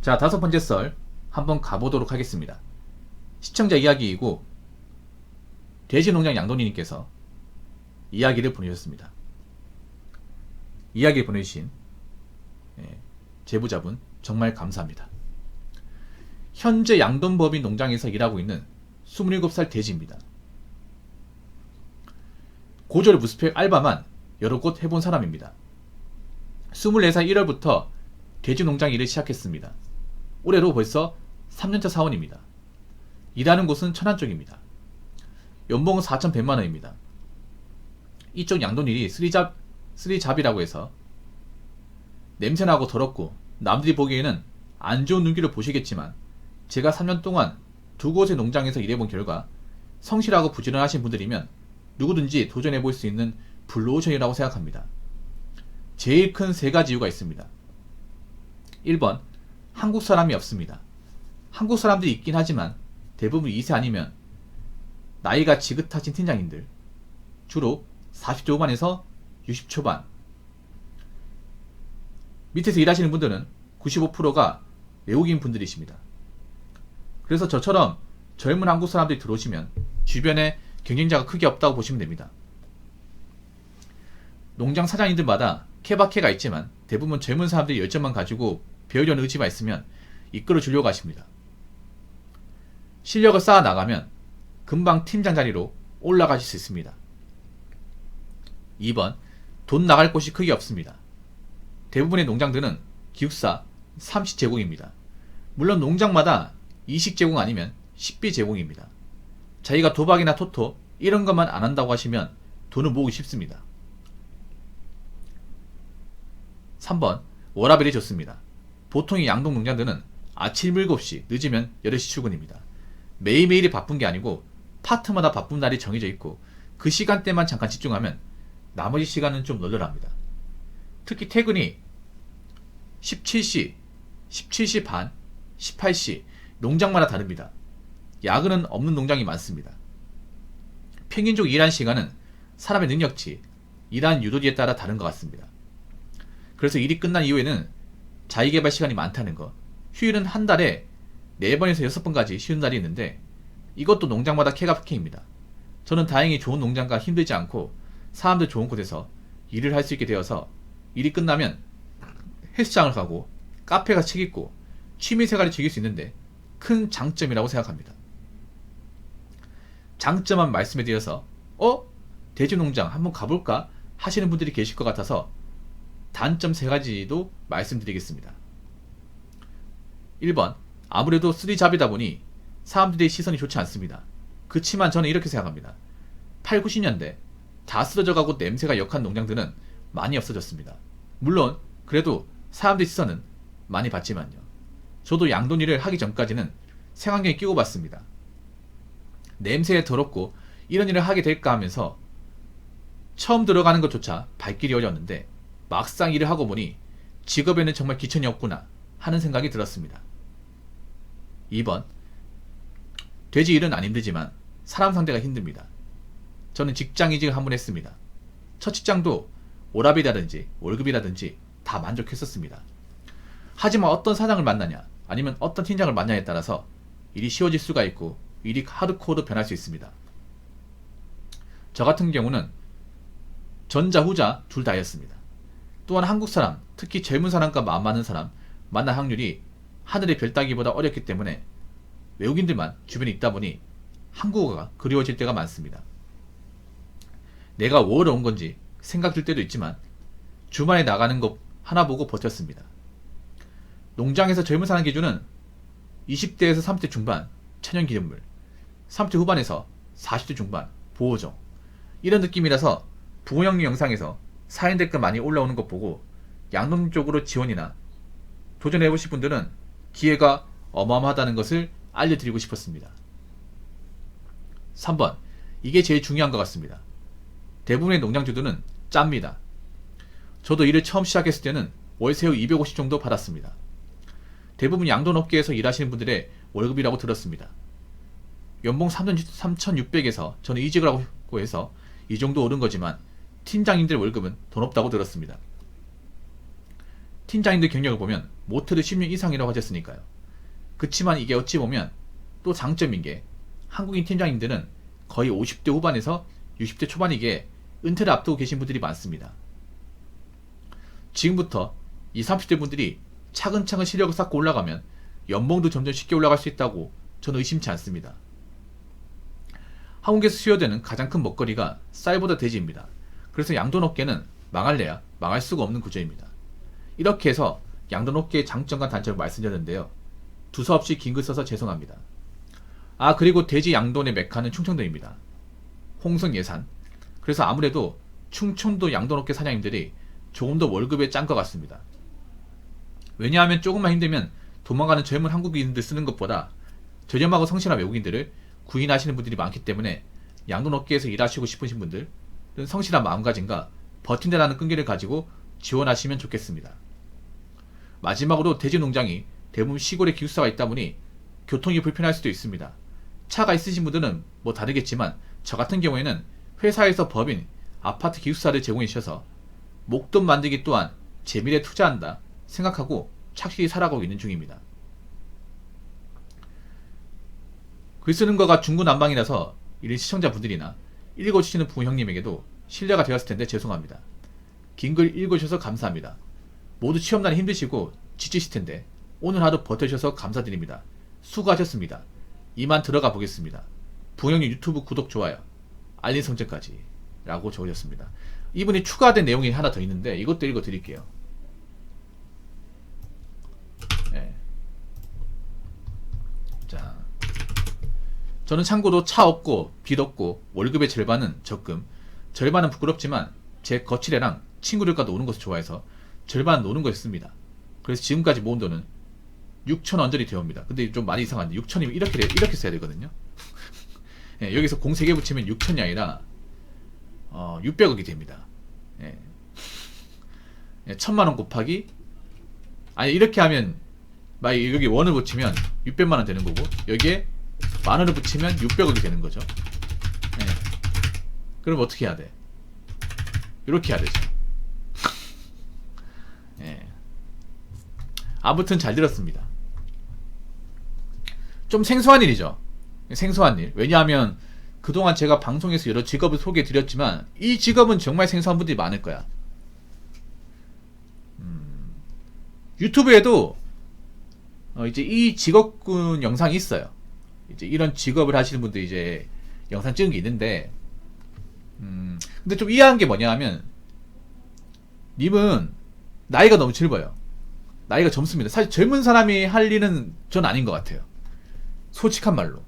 자, 5번째 썰 한번 가보도록 하겠습니다. 시청자 이야기이고 돼지농장 양돈이님께서 이야기를 보내주셨습니다. 이야기를 보내주신 제보자분 정말 감사합니다. 현재 양돈법인 농장에서 일하고 있는 27살 돼지입니다. 고졸 무스펙 알바만 여러 곳 해본 사람입니다. 24살 1월부터 돼지농장 일을 시작했습니다. 올해로 벌써 3년차 사원입니다. 일하는 곳은 천안 쪽입니다. 연봉은 4,100만원입니다. 이쪽 양돈일이 쓰리잡이라고 해서 냄새나고 더럽고 남들이 보기에는 안 좋은 눈길로 보시겠지만 제가 3년 동안 두 곳의 농장에서 일해본 결과 성실하고 부지런하신 분들이면 누구든지 도전해볼 수 있는 블루오션이라고 생각합니다. 제일 큰 3가지 이유가 있습니다. 1번, 한국 사람이 없습니다. 한국 사람들이 있긴 하지만 대부분 2세 아니면 나이가 지긋하신 팀장님들, 주로 40대 후반에서 60 초반, 밑에서 일하시는 분들은 95%가 외국인 분들이십니다. 그래서 저처럼 젊은 한국 사람들이 들어오시면 주변에 경쟁자가 크게 없다고 보시면 됩니다. 농장 사장님들마다 케바케가 있지만 대부분 젊은 사람들이 열정만 가지고 배우려는 의지가 있으면 이끌어 주려고 하십니다. 실력을 쌓아 나가면 금방 팀장 자리로 올라가실 수 있습니다. 2번, 돈 나갈 곳이 크게 없습니다. 대부분의 농장들은 기숙사, 삼식 제공입니다. 물론 농장마다 이식 제공 아니면 식비 제공입니다. 자기가 도박이나 토토 이런 것만 안 한다고 하시면 돈을 모으기 쉽습니다. 3번, 워라밸이 좋습니다. 보통의 양동 농장들은 아침 7시, 늦으면 8시 출근입니다. 매일매일이 바쁜 게 아니고 파트마다 바쁜 날이 정해져 있고 그 시간대만 잠깐 집중하면 나머지 시간은 좀 널널합니다. 특히 퇴근이 17시, 17시 반, 18시 농장마다 다릅니다. 야근은 없는 농장이 많습니다. 평균적 일한 시간은 사람의 능력치, 일한 유도지에 따라 다른 것 같습니다. 그래서 일이 끝난 이후에는 자기개발 시간이 많다는 것, 휴일은 한 달에 4번에서 6번까지 쉬는 날이 있는데 이것도 농장마다 케바케입니다. 저는 다행히 좋은 농장과 힘들지 않고 사람들 좋은 곳에서 일을 할 수 있게 되어서 일이 끝나면 헬스장을 가고 카페가 책 읽고 취미생활을 즐길 수 있는데 큰 장점이라고 생각합니다. 장점만 말씀해드려서 돼지농장 한번 가볼까 하시는 분들이 계실 것 같아서 단점 3가지도 말씀드리겠습니다. 1번, 아무래도 쓰리잡이다 보니 사람들의 시선이 좋지 않습니다. 그치만 저는 이렇게 생각합니다. 8, 90년대 다 쓰러져 가고 냄새가 역한 농장들은 많이 없어졌습니다. 물론 그래도 사람들의 시선은 많이 받지만요. 저도 양돈일을 하기 전까지는 색안경에 끼고 봤습니다. 냄새에 더럽고 이런 일을 하게 될까 하면서 처음 들어가는 것조차 발길이 어려웠는데 막상 일을 하고 보니 직업에는 정말 기천이 없구나 하는 생각이 들었습니다. 2번, 돼지 일은 안 힘들지만 사람 상대가 힘듭니다. 저는 직장 이직을 한번 했습니다. 첫 직장도 오랍이라든지 월급이라든지 다 만족했었습니다. 하지만 어떤 사장을 만나냐 아니면 어떤 팀장을 만나냐에 따라서 일이 쉬워질 수가 있고 일이 하드코어로 변할 수 있습니다. 저 같은 경우는 전자 후자 둘 다였습니다. 또한 한국 사람, 특히 젊은 사람과 마음 맞는 사람 만날 확률이 하늘의 별 따기보다 어렵기 때문에 외국인들만 주변에 있다 보니 한국어가 그리워질 때가 많습니다. 내가 뭘 온 건지 생각 들 때도 있지만 주말에 나가는 것 하나 보고 버텼습니다. 농장에서 젊은 사람 기준은 20대에서 30대 중반 천연기념물, 30대 후반에서 40대 중반 보호종 이런 느낌이라서 부모형님 영상에서 사연 댓글 많이 올라오는 것 보고 양동 쪽으로 지원이나 도전해보실 분들은 기회가 어마어마하다는 것을 알려드리고 싶었습니다. 3번, 이게 제일 중요한 것 같습니다. 대부분의 농장주들은 짭니다. 저도 일을 처음 시작했을 때는 월세후 250 정도 받았습니다. 대부분 양돈업계에서 일하시는 분들의 월급이라고 들었습니다. 연봉 3,600에서 저는 이직을 하고 해서 이 정도 오른 거지만 팀장님들 월급은 더 높다고 들었습니다. 팀장님들 경력을 보면 못해도 10년 이상이라고 하셨으니까요. 그치만 이게 어찌 보면 또 장점인 게 한국인 팀장님들은 거의 50대 후반에서 60대 초반이기에 은퇴를 앞두고 계신 분들이 많습니다. 지금부터 20, 30대 분들이 차근차근 실력을 쌓고 올라가면 연봉도 점점 쉽게 올라갈 수 있다고 저는 의심치 않습니다. 한국에서 수요되는 가장 큰 먹거리가 쌀보다 돼지입니다. 그래서 양돈업계는 망할래야 망할 수가 없는 구조입니다. 이렇게 해서 양돈업계의 장점과 단점을 말씀드렸는데요. 두서없이 긴 글 써서 죄송합니다. 그리고 돼지 양돈의 메카는 충청도입니다. 홍성 예산. 그래서 아무래도 충청도 양돈업계 사장님들이 조금 더 월급에 짠 것 같습니다. 왜냐하면 조금만 힘들면 도망가는 젊은 한국인들 쓰는 것보다 저렴하고 성실한 외국인들을 구인하시는 분들이 많기 때문에 양돈업계에서 일하시고 싶으신 분들은 성실한 마음가짐과 버틴다라는 끈기를 가지고 지원하시면 좋겠습니다. 마지막으로 돼지 농장이 대부분 시골에 기숙사가 있다 보니 교통이 불편할 수도 있습니다. 차가 있으신 분들은 뭐 다르겠지만 저 같은 경우에는 회사에서 법인 아파트 기숙사를 제공해 주셔서 목돈 만들기 또한 제 미래에 투자한다 생각하고 착실히 살아가고 있는 중입니다. 글 쓰는 거가 중구난방이라서 이런 시청자분들이나 읽어주시는 부모 형님에게도 신뢰가 되었을 텐데 죄송합니다. 긴 글 읽어주셔서 감사합니다. 모두 시험날이 힘드시고 지치실 텐데 오늘 하루 버텨주셔서 감사드립니다. 수고하셨습니다. 이만 들어가 보겠습니다. 부모 형님 유튜브 구독, 좋아요, 알림 설정까지 라고 적으셨습니다. 이분이 추가된 내용이 하나 더 있는데 이것도 읽어드릴게요. 네. 자, 저는 참고로 차 없고 빚 없고 월급의 절반은 적금, 절반은 부끄럽지만 제 거칠애랑 친구들과 노는 것을 좋아해서 절반 노는 거였습니다. 그래서 지금까지 모은 돈은 6천 원짜리 되옵니다. 근데 좀 많이 이상한데 6천이면 이렇게 써야 되거든요. 예, 여기서 공 3개 붙이면 6천이 아니라 600억이 됩니다. 예. 예, 1000만원 곱하기, 아니 이렇게 하면 여기 원을 붙이면 600만원 되는 거고 여기에 만원을 붙이면 600억이 되는 거죠. 예. 그럼 어떻게 해야 돼? 이렇게 해야 되죠. 예. 아무튼 잘 들었습니다. 좀 생소한 일이죠. 생소한 일. 왜냐하면 그동안 제가 방송에서 여러 직업을 소개해 드렸지만 이 직업은 정말 생소한 분들이 많을 거야. 유튜브에도 이제 이 직업군 영상이 있어요. 이제 이런 직업을 하시는 분들이 이제 영상 찍은 게 있는데, 근데 좀 이해한 게 뭐냐 하면, 님은 나이가 너무 젊어요. 나이가 젊습니다. 사실 젊은 사람이 할 일은 전 아닌 것 같아요. 솔직한 말로.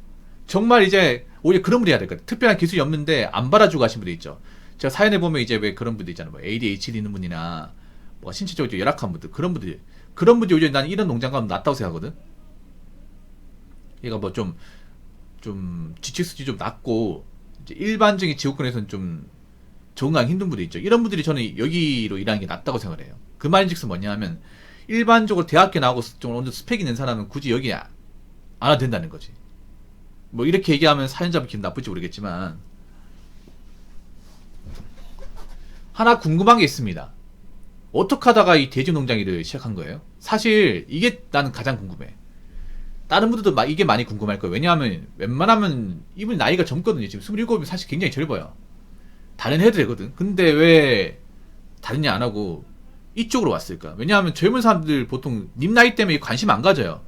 정말 이제 오히려 그런 분이 해야 될 것 같아요. 특별한 기술이 없는데 안 받아주고 하신 분들 있죠. 제가 사연에 보면 이제 왜 그런 분들 있잖아요. 뭐 ADHD 있는 분이나 뭐 신체적으로 좀 열악한 분들, 그런 분들이 오히려 난 이런 농장 가면 낫다고 생각하거든. 얘가 뭐 좀 지칠 수준이 좀 낮고 이제 일반적인 지구권에서는 좀 적응하기 힘든 분들 있죠. 이런 분들이 저는 여기로 일하는 게 낫다고 생각을 해요. 그 말인즉슨 뭐냐 하면 일반적으로 대학교 나오고 좀 어느 정도 스펙 있는 사람은 굳이 여기 안 와도 된다는 거지. 뭐 이렇게 얘기하면 사연자분 기분 나쁠지 모르겠지만, 하나 궁금한 게 있습니다. 어떻게 하다가 이 돼지 농장 일을 시작한 거예요? 사실 이게 나는 가장 궁금해. 다른 분들도 이게 많이 궁금할 거예요. 왜냐하면 웬만하면 이분 나이가 젊거든요. 지금 27이면 사실 굉장히 젊어요. 다른 해도 되거든. 근데 왜 다른 일 안 하고 이쪽으로 왔을까? 왜냐하면 젊은 사람들 보통 님 나이 때문에 관심 안 가져요.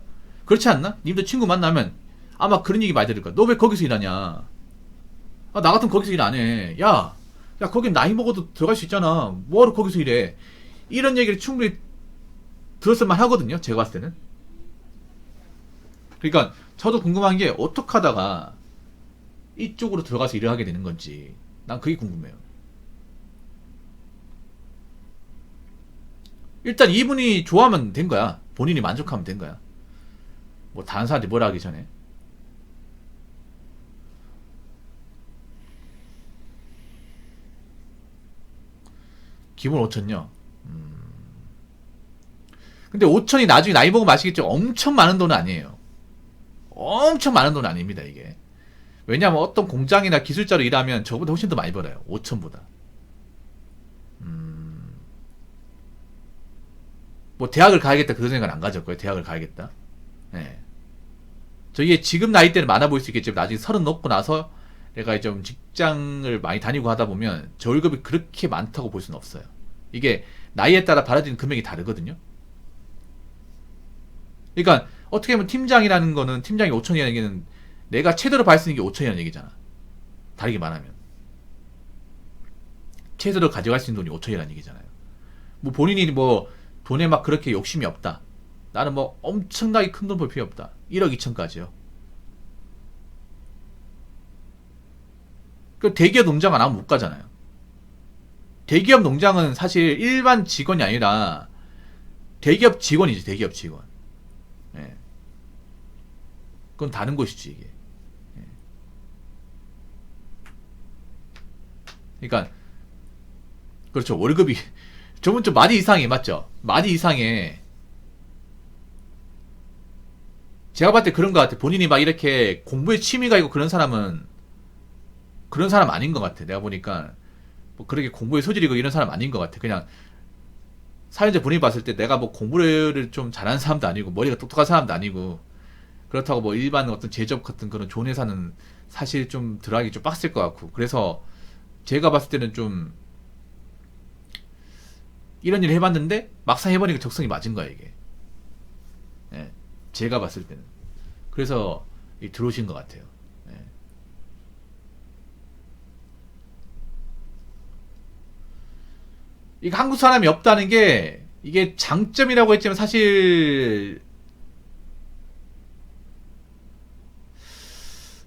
그렇지 않나? 님도 친구 만나면 아마 그런 얘기 많이 들을 거야. 너 왜 거기서 일하냐? 나 같으면 거기서 일 안 해. 야, 거긴 나이 먹어도 들어갈 수 있잖아. 뭐하러 거기서 일해? 이런 얘기를 충분히 들었을만 하거든요. 제가 봤을 때는. 그러니까 저도 궁금한 게 어떻게 하다가 이쪽으로 들어가서 일을 하게 되는 건지 난 그게 궁금해요. 일단 이분이 좋아하면 된 거야. 본인이 만족하면 된 거야. 뭐 다른 사람들이 뭐라 하기 전에. 기본 5천요. 근데 5천이 나중에 나이 먹으면 아시겠죠? 엄청 많은 돈은 아니에요. 엄청 많은 돈은 아닙니다, 이게. 왜냐면 어떤 공장이나 기술자로 일하면 저보다 훨씬 더 많이 벌어요. 5천보다. 뭐 대학을 가야겠다 그런 생각은 안 가졌고요. 대학을 가야겠다. 예. 저게 지금 나이 때는 많아 보일 수 있겠지만 나중에 30 넘고 나서 내가 좀 직장을 많이 다니고 하다 보면 저 월급이 그렇게 많다고 볼 수는 없어요. 이게 나이에 따라 받아들이는 금액이 다르거든요. 그러니까 어떻게 보면 팀장이라는 거는 팀장이 5천이라는 얘기는 내가 최대로 받을 수 있는 게 5천이라는 얘기잖아. 다르게 말하면 최대로 가져갈 수 있는 돈이 5천이라는 얘기잖아요. 뭐 본인이 뭐 돈에 막 그렇게 욕심이 없다. 나는 뭐 엄청나게 큰 돈 벌 필요 없다. 1억 2천까지요. 그 대기업 농장 안 하면 못 가잖아요. 대기업 농장은 사실 일반 직원이 아니라 대기업 직원이지, 대기업 직원. 예. 그건 다른 곳이지, 이게. 예. 그러니까, 그렇죠. 월급이, 저분 좀 많이 이상해, 맞죠? 많이 이상해. 제가 봤을 때 그런 것 같아. 본인이 막 이렇게 공부에 취미가 있고 그런 사람은, 그런 사람 아닌 것 같아. 내가 보니까, 뭐 그렇게 공부에 소질이 있고 이런 사람 아닌 것 같아. 그냥, 사연자 본인이 봤을 때 내가 뭐 공부를 좀 잘하는 사람도 아니고, 머리가 똑똑한 사람도 아니고, 그렇다고 뭐 일반 어떤 제조업 같은 그런 좋은 회사는 사실 좀 들어가기 좀 빡셀 것 같고. 그래서 제가 봤을 때는 좀 이런 일을 해봤는데 막상 해보니까 적성이 맞은 거야, 이게. 예. 제가 봤을 때는. 그래서 들어오신 것 같아요. 예. 이게 한국 사람이 없다는 게 이게 장점이라고 했지만 사실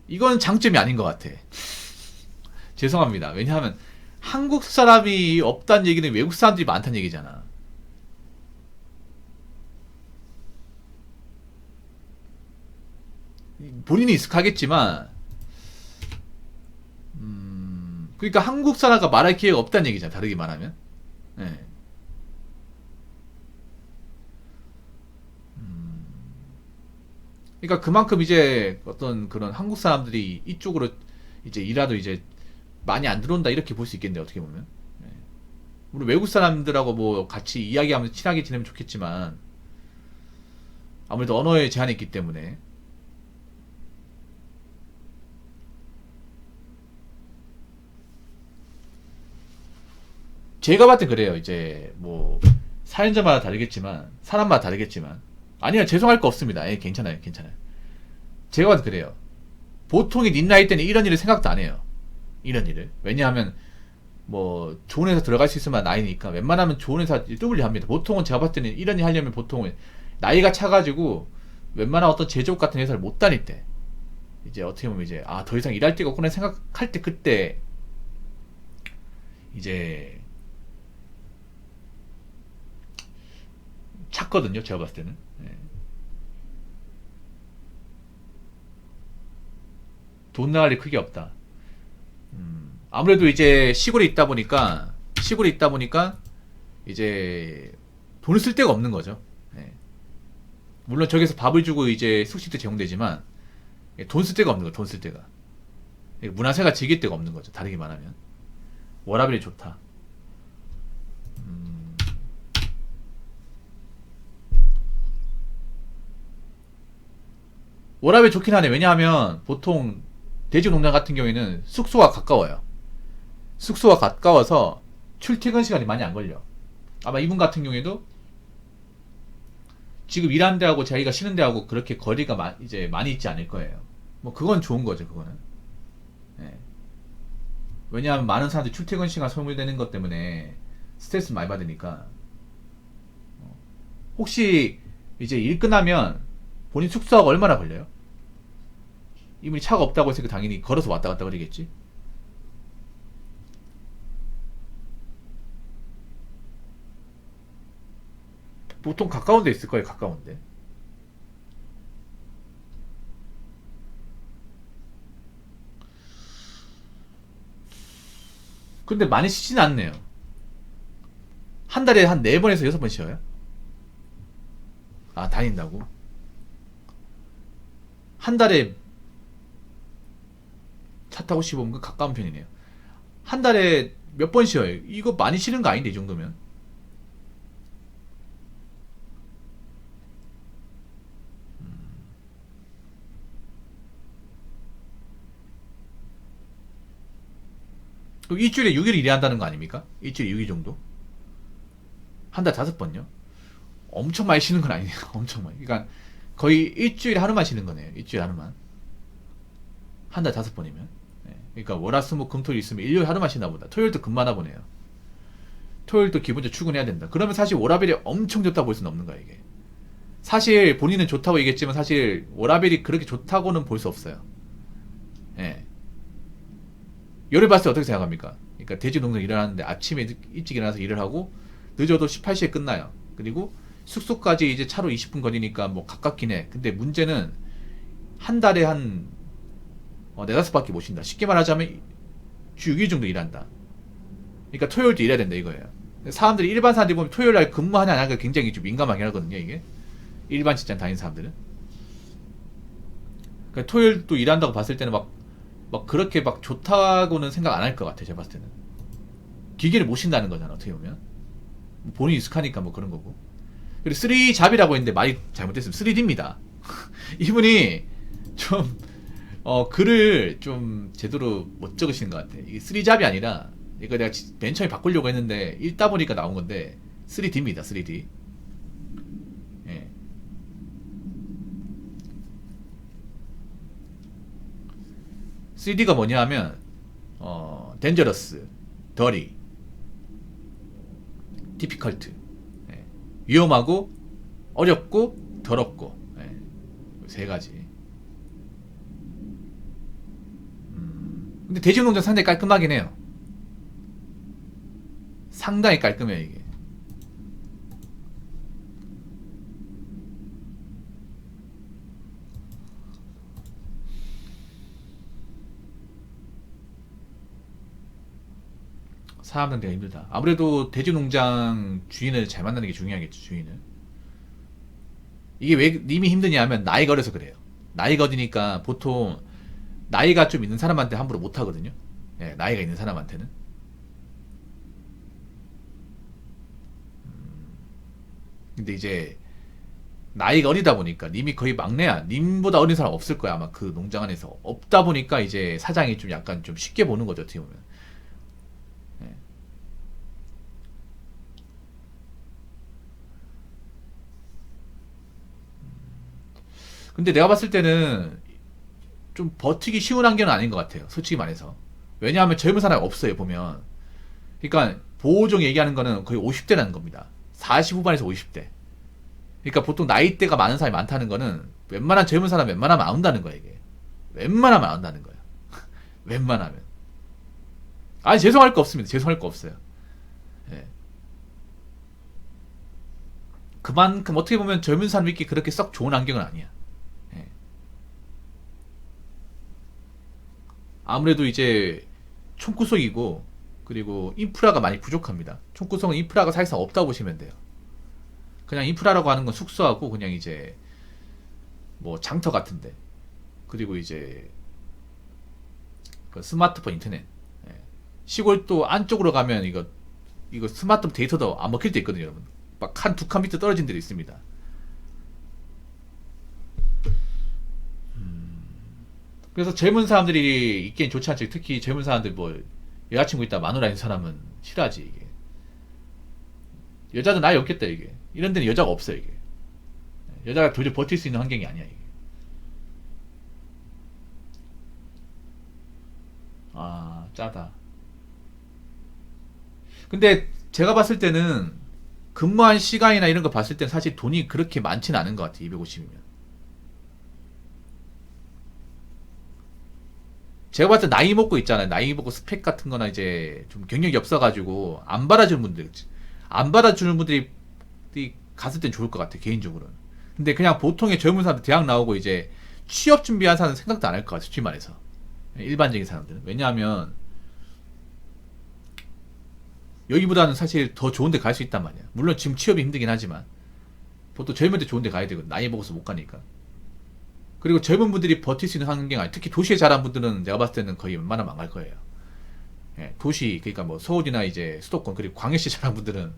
이건 장점이 아닌 것 같아. 죄송합니다. 왜냐하면 한국 사람이 없다는 얘기는 외국 사람들이 많다는 얘기잖아. 본인이 익숙하겠지만, 그러니까 한국 사람과 말할 기회가 없다는 얘기잖아. 다르게 말하면. 예. 그러니까 그만큼 이제 어떤 그런 한국 사람들이 이쪽으로 이제 일하도 이제 많이 안 들어온다 이렇게 볼 수 있겠네요. 어떻게 보면. 예. 물론 외국 사람들하고 뭐 같이 이야기하면서 친하게 지내면 좋겠지만 아무래도 언어에 제한이 있기 때문에 제가 봤을 때 그래요. 이제 뭐 사연자마다 다르겠지만 사람마다 다르겠지만 아니요 죄송할 거 없습니다. 예, 괜찮아요, 괜찮아요. 제가 봐도 그래요. 보통의 님 나이 때는 이런 일을 생각도 안 해요. 이런 일을. 왜냐하면 뭐 좋은 회사 들어갈 수 있으면 나이니까 웬만하면 좋은 회사 뚜블리 합니다. 보통은 제가 봤을 때는 이런 일 하려면 보통은 나이가 차가지고 웬만한 어떤 제조업 같은 회사를 못 다닐 때 이제 어떻게 보면 이제 아 더 이상 일할 데가 없구나 생각할 때 그때 이제 찾거든요. 제가 봤을 때는. 예. 돈 나갈 일 크게 없다. 아무래도 이제 시골에 있다 보니까 이제 돈을 쓸 데가 없는 거죠. 예. 물론 저기서 밥을 주고 이제 숙식도 제공되지만 돈 쓸 데가 없는 거예요. 돈 쓸 데가. 문화생활 즐길 데가 없는 거죠. 다르게 말하면 워라밸이 좋다. 워라밸 좋긴 하네. 왜냐하면 보통 돼지농장 같은 경우에는 숙소가 가까워요. 숙소가 가까워서 출퇴근 시간이 많이 안 걸려. 아마 이분 같은 경우에도 지금 일하는 데하고 자기가 쉬는 데하고 그렇게 거리가 이제 많이 있지 않을 거예요. 뭐 그건 좋은 거죠, 그거는. 예. 왜냐하면 많은 사람들이 출퇴근 시간 소모되는 것 때문에 스트레스 많이 받으니까. 혹시 이제 일 끝나면 본인 숙소하고 얼마나 걸려요? 이분이 차가 없다고 해서 당연히 걸어서 왔다 갔다 그러겠지? 보통 가까운 데 있을 거예요, 가까운데. 근데 많이 쉬진 않네요. 한 달에 한 4번에서 6번 쉬어요? 아, 다닌다고? 한 달에 차 타고 15분 가까운 편이네요. 한 달에 몇 번 쉬어요? 이거 많이 쉬는 거 아닌데, 이 정도면? 그럼 일주일에 6일 일해야 한다는 거 아닙니까? 일주일에 6일 정도? 한 달 5번요? 엄청 많이 쉬는 건 아니네요. 엄청 많이. 그러니까 거의 일주일에 하루만 쉬는 거네요. 일주일에 하루만. 한 달 5번이면. 그러니까 월화수목금토일 있으면 일요일 하루만 쉬나 보다. 토요일도 근무하나 보네요. 토요일도 기본적으로 출근해야 된다. 그러면 사실 워라벨이 엄청 좋다고 볼 수는 없는 거야, 이게. 사실 본인은 좋다고 얘기했지만 사실 워라벨이 그렇게 좋다고는 볼 수 없어요. 예. 열을 봤을 때 어떻게 생각합니까? 그러니까 대지농장 일을 하는데 아침에 일찍 일어나서 일을 하고 늦어도 18시에 끝나요. 그리고 숙소까지 이제 차로 20분 거리니까 뭐 가깝긴 해. 근데 문제는 한 달에 한 4-5밖에 못 쉰다. 쉽게 말하자면 주 6일 정도 일한다. 그러니까 토요일도 일해야 된다 이거예요. 사람들이 일반 사람들이 보면 토요일 날 근무하냐 안 하냐 굉장히 좀 민감하게 하거든요, 이게. 일반 직장 다니는 사람들은. 그러니까 토요일도 일한다고 봤을 때는 막 그렇게 막 좋다고는 생각 안 할 것 같아, 제가 봤을 때는. 기계를 못 쉰다는 거잖아, 어떻게 보면. 본인이 익숙하니까 뭐 그런 거고. 그리고 3잡이라고 했는데 말이 잘못됐으면 3D입니다. 이분이 좀 글을 좀 제대로 못 적으시는 것 같아. 이게 3잡이 아니라 이거 내가 맨 처음에 바꾸려고 했는데 읽다 보니까 나온 건데 3D입니다. 3D. 예. 3D가 뭐냐 하면 dangerous, dirty, difficult. 예. 위험하고 어렵고 더럽고. 예. 세 가지. 근데 대지농장 상당히 깔끔하긴 해요. 상당히 깔끔해요, 이게. 사람 상대가 힘들다. 아무래도 대지농장 주인을 잘 만나는 게 중요하겠죠, 주인을. 이게 왜 님이 힘드냐 하면 나이가 어려서 그래요. 나이가 어리니까 보통 나이가 좀 있는 사람한테 함부로 못 하거든요. 예, 나이가 있는 사람한테는. 근데 이제 나이가 어리다 보니까 님이 거의 막내야. 님보다 어린 사람 없을 거야 아마 그 농장 안에서. 없다 보니까 이제 사장이 좀 약간 좀 쉽게 보는 거죠, 어떻게 보면. 예. 근데 내가 봤을 때는 좀 버티기 쉬운 환경은 아닌 것 같아요, 솔직히 말해서. 왜냐하면 젊은 사람이 없어요, 보면. 그러니까 보호종 얘기하는 거는 거의 50대라는 겁니다. 40 후반에서 50대. 그러니까 보통 나이대가 많은 사람이 많다는 거는 웬만한 젊은 사람 웬만하면 안 온다는 거야, 이게. 웬만하면 안 온다는 거야. 웬만하면. 아니, 죄송할 거 없습니다. 죄송할 거 없어요. 예. 그만큼 어떻게 보면 젊은 사람 있기 그렇게 썩 좋은 환경은 아니야. 예. 아무래도 이제 총구석이고 그리고 인프라가 많이 부족합니다. 총구석은 인프라가 사실상 없다고 보시면 돼요. 그냥 인프라라고 하는 건 숙소하고 그냥 이제 뭐 장터 같은데, 그리고 이제 그 스마트폰 인터넷. 예. 시골 또 안쪽으로 가면 이거 스마트폰 데이터도 안 먹힐 때 있거든요, 여러분. 막 한 두 칸 밑에 떨어진 데도 있습니다. 그래서 젊은 사람들이 있기엔 좋지 않죠. 특히 젊은 사람들 뭐 여자친구 있다 마누라 있는 사람은 싫어하지, 이게. 여자도 나이 없겠다, 이게. 이런 데는 여자가 없어요, 이게. 여자가 도저히 버틸 수 있는 환경이 아니야, 이게. 아, 짜다. 근데 제가 봤을 때는 근무한 시간이나 이런 거 봤을 땐 사실 돈이 그렇게 많지는 않은 것 같아, 250이면. 제가 봤을 때 나이 먹고 있잖아요. 나이 먹고 스펙 같은 거나 이제 좀 경력이 없어가지고 안 받아주는 분들, 안 받아주는 분들이 갔을 땐 좋을 것 같아, 개인적으로는. 근데 그냥 보통의 젊은 사람들 대학 나오고 이제 취업 준비한 사람은 생각도 안 할 것 같아, 솔직히 말해서. 일반적인 사람들은. 왜냐하면 여기보다는 사실 더 좋은 데 갈 수 있단 말이야. 물론 지금 취업이 힘들긴 하지만 보통 젊을 때 좋은 데 가야 되거든. 나이 먹어서 못 가니까. 그리고 젊은 분들이 버틸 수 있는 환경 아니, 특히 도시에 자란 분들은 내가 봤을 때는 거의 웬만하면 안 갈 거예요. 예, 도시, 그러니까 뭐 서울이나 이제 수도권 그리고 광역시 자란 분들은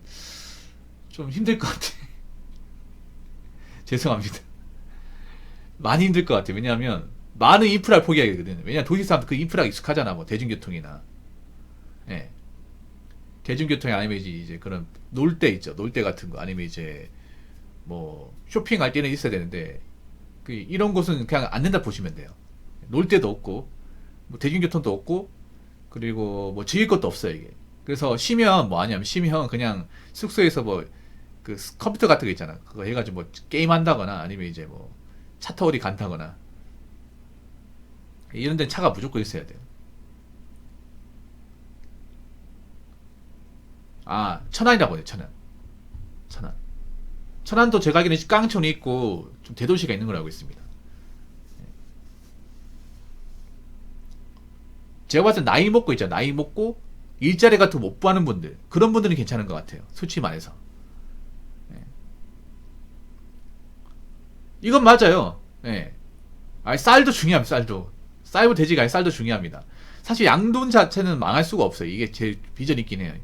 좀 힘들 것 같아. 죄송합니다. 많이 힘들 것 같아. 왜냐하면 많은 인프라를 포기하게 되거든. 왜냐면 도시 사람들 그 인프라가 익숙하잖아. 뭐 대중교통이나. 예. 대중교통이 아니면 이제 그런 놀 때 있죠. 놀 때 같은 거 아니면 이제 뭐 쇼핑할 때는 있어야 되는데 그 이런 곳은 그냥 안 된다 보시면 돼요. 놀 때도 없고 뭐 대중교통도 없고 그리고 뭐 즐길 것도 없어요 이게. 그래서 쉬면 뭐 하냐면 쉬면 그냥 숙소에서 뭐 그 컴퓨터 같은 거 있잖아. 그거 해가지고 뭐 게임 한다거나 아니면 이제 뭐 차 타고 어디 간다거나 이런 데는 차가 무조건 있어야 돼요. 아 천안이라고 해요 천안. 천안. 천안도 제가 알기로는 깡촌이 있고 좀 대도시가 있는 걸 알고 있습니다. 제가 봤을 때 나이 먹고 있잖아. 나이 먹고 일자리 같은 거 못 구하는 분들 그런 분들은 괜찮은 것 같아요. 솔직히 말해서. 예. 이건 맞아요. 예. 아 쌀도 중요합니다. 쌀도. 쌀보 돼지가 아니라 쌀도 중요합니다. 사실 양돈 자체는 망할 수가 없어요. 이게 제 비전 있긴 해요.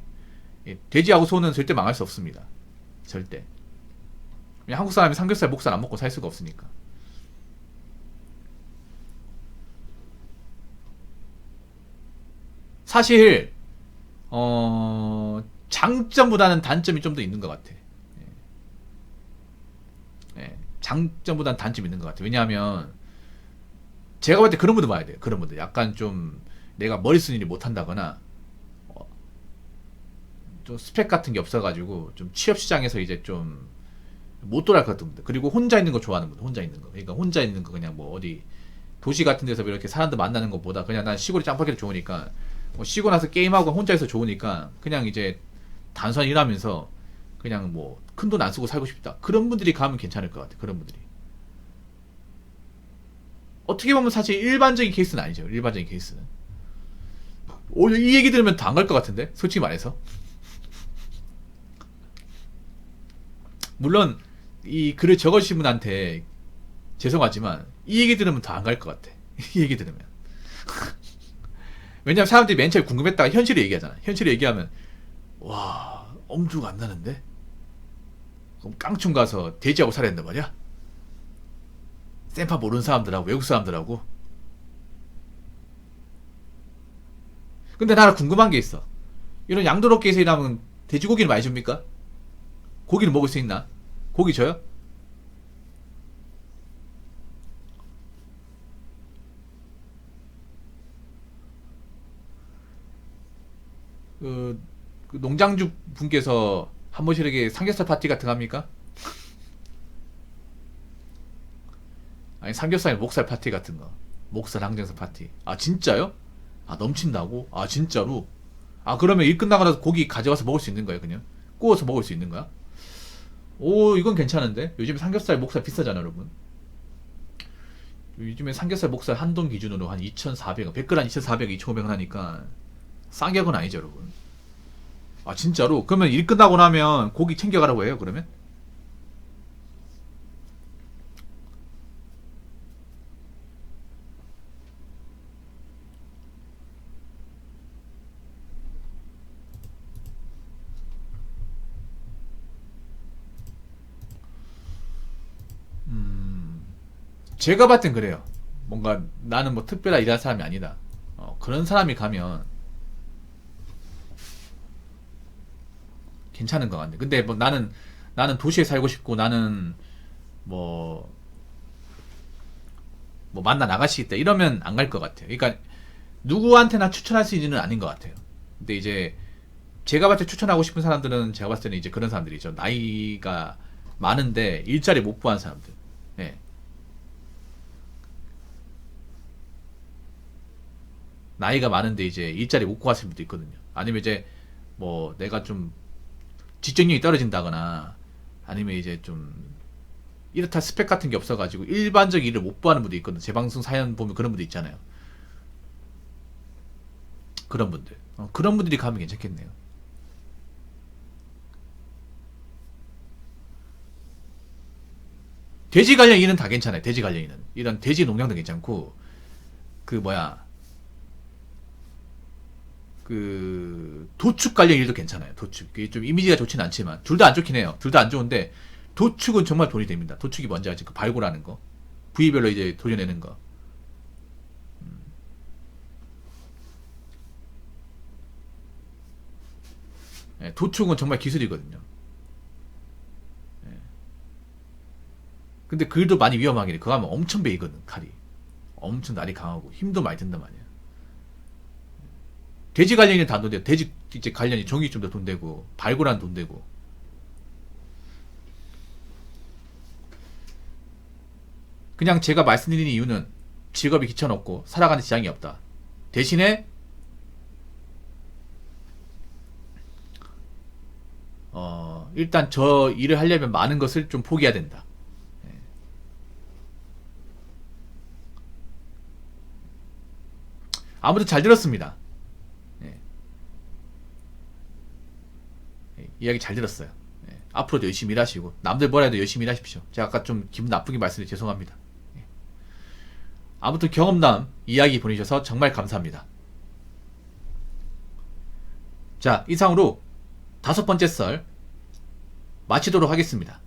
예, 돼지하고 소는 절대 망할 수 없습니다. 절대. 한국 사람이 삼겹살, 목살 안 먹고 살 수가 없으니까. 사실 장점보다는 단점이 좀 더 있는 것 같아. 예, 장점보다는 단점이 있는 것 같아. 왜냐하면 제가 볼 때 그런 분들 봐야 돼요. 그런 분들 약간 좀 내가 머리 쓰는 일이 못한다거나 어, 좀 스펙 같은 게 없어가지고 좀 취업 시장에서 이제 좀 못 돌아갈 것 같은 분들. 그리고 혼자 있는 거 좋아하는 분들. 혼자 있는 거. 그러니까 혼자 있는 거 그냥 뭐 어디 도시 같은 데서 이렇게 사람들 만나는 것보다 그냥 난 시골이 짱파기도 좋으니까 뭐 쉬고 나서 게임하고 혼자 있어 좋으니까 그냥 이제 단순히 일하면서 그냥 뭐 큰 돈 안 쓰고 살고 싶다. 그런 분들이 가면 괜찮을 것 같아. 그런 분들이. 어떻게 보면 사실 일반적인 케이스는 아니죠. 일반적인 케이스는. 오히려 이 얘기 들으면 더 안 갈 것 같은데? 솔직히 말해서. 물론 이 글을 적어주신 분한테 죄송하지만 이 얘기 들으면 더 안 갈 것 같아. 이 얘기 들으면. 왜냐면 사람들이 맨 처음에 궁금했다가 현실을 얘기하잖아. 현실을 얘기하면 와 엄두가 안 나는데? 그럼 깡충 가서 돼지하고 살아야 된단 말이야? 센파 모르는 사람들하고 외국 사람들하고. 근데 나는 궁금한 게 있어. 이런 양도롭게에서 일하면 돼지고기는 많이 줍니까? 고기를 먹을 수 있나? 고기 줘요? 그, 그 농장주 분께서 한 번씩 이렇게 삼겹살 파티 같은 거 합니까? 아니 삼겹살 목살 파티 같은 거. 목살 항정살 파티. 아 진짜요? 아 넘친다고? 아 진짜로? 아 그러면 일 끝나고 나서 고기 가져가서 먹을 수 있는 거예요 그냥? 구워서 먹을 수 있는 거야? 오 이건 괜찮은데? 요즘에 삼겹살 목살 비싸잖아 여러분. 요즘에 삼겹살 목살 한돈 기준으로 한 2,400원 100g 2,400원 2,500원 하니까 싸격은 아니죠 여러분. 아 진짜로? 그러면 일 끝나고 나면 고기 챙겨가라고 해요 그러면? 제가 봤을 땐 그래요. 뭔가 나는 뭐 특별한 일할 사람이 아니다. 그런 사람이 가면 괜찮은 것 같네. 근데 뭐 나는 도시에 살고 싶고 나는 뭐, 뭐 만나 나가시겠다 이러면 안 갈 것 같아요. 그러니까 누구한테나 추천할 수 있는 건 아닌 것 같아요. 근데 이제 제가 봤을 때 추천하고 싶은 사람들은 제가 봤을 때는 이제 그런 사람들이죠. 나이가 많은데 일자리 못 구한 사람들. 예. 나이가 많은데 이제 일자리 못 구하시는 분도 있거든요. 아니면 이제 뭐 내가 좀 직장력이 떨어진다거나 아니면 이제 좀 이렇다 스펙 같은 게 없어가지고 일반적 일을 못 구하는 분도 있거든요. 제 방송 사연 보면 그런 분도 있잖아요. 그런 분들. 그런 분들이 가면 괜찮겠네요. 돼지 관련 일은 다 괜찮아요. 돼지 관련 일은. 이런 돼지 농장도 괜찮고 그 뭐야 그 도축 관련 일도 괜찮아요. 도축. 이게 좀 이미지가 좋진 않지만 둘 다 안 좋긴 해요. 둘 다 안 좋은데 도축은 정말 돈이 됩니다. 도축이 뭔지 알지? 그 발굴하는 거. 부위별로 이제 도려내는 거. 예, 도축은 정말 기술이거든요. 예. 근데 글도 많이 위험하긴 해. 그거 하면 엄청 베이거든, 칼이. 엄청 날이 강하고 힘도 많이 든단 말이야. 돼지 관련이 다 돈 되고, 돼지 이제 관련이 종이 좀 더 돈 되고, 발굴한 돈 되고. 그냥 제가 말씀드리는 이유는 직업이 귀천없고 살아가는 지장이 없다. 대신에 일단 저 일을 하려면 많은 것을 좀 포기해야 된다. 예. 아무튼 잘 들었습니다. 예. 예, 이야기 잘 들었어요. 예. 앞으로도 열심히 일하시고 남들 뭐라 해도 열심히 일하십시오. 제가 아까 좀 기분 나쁘게 말씀드려 죄송합니다. 예. 아무튼 경험담 이야기 보내주셔서 정말 감사합니다. 자, 이상으로 5번째 썰 마치도록 하겠습니다.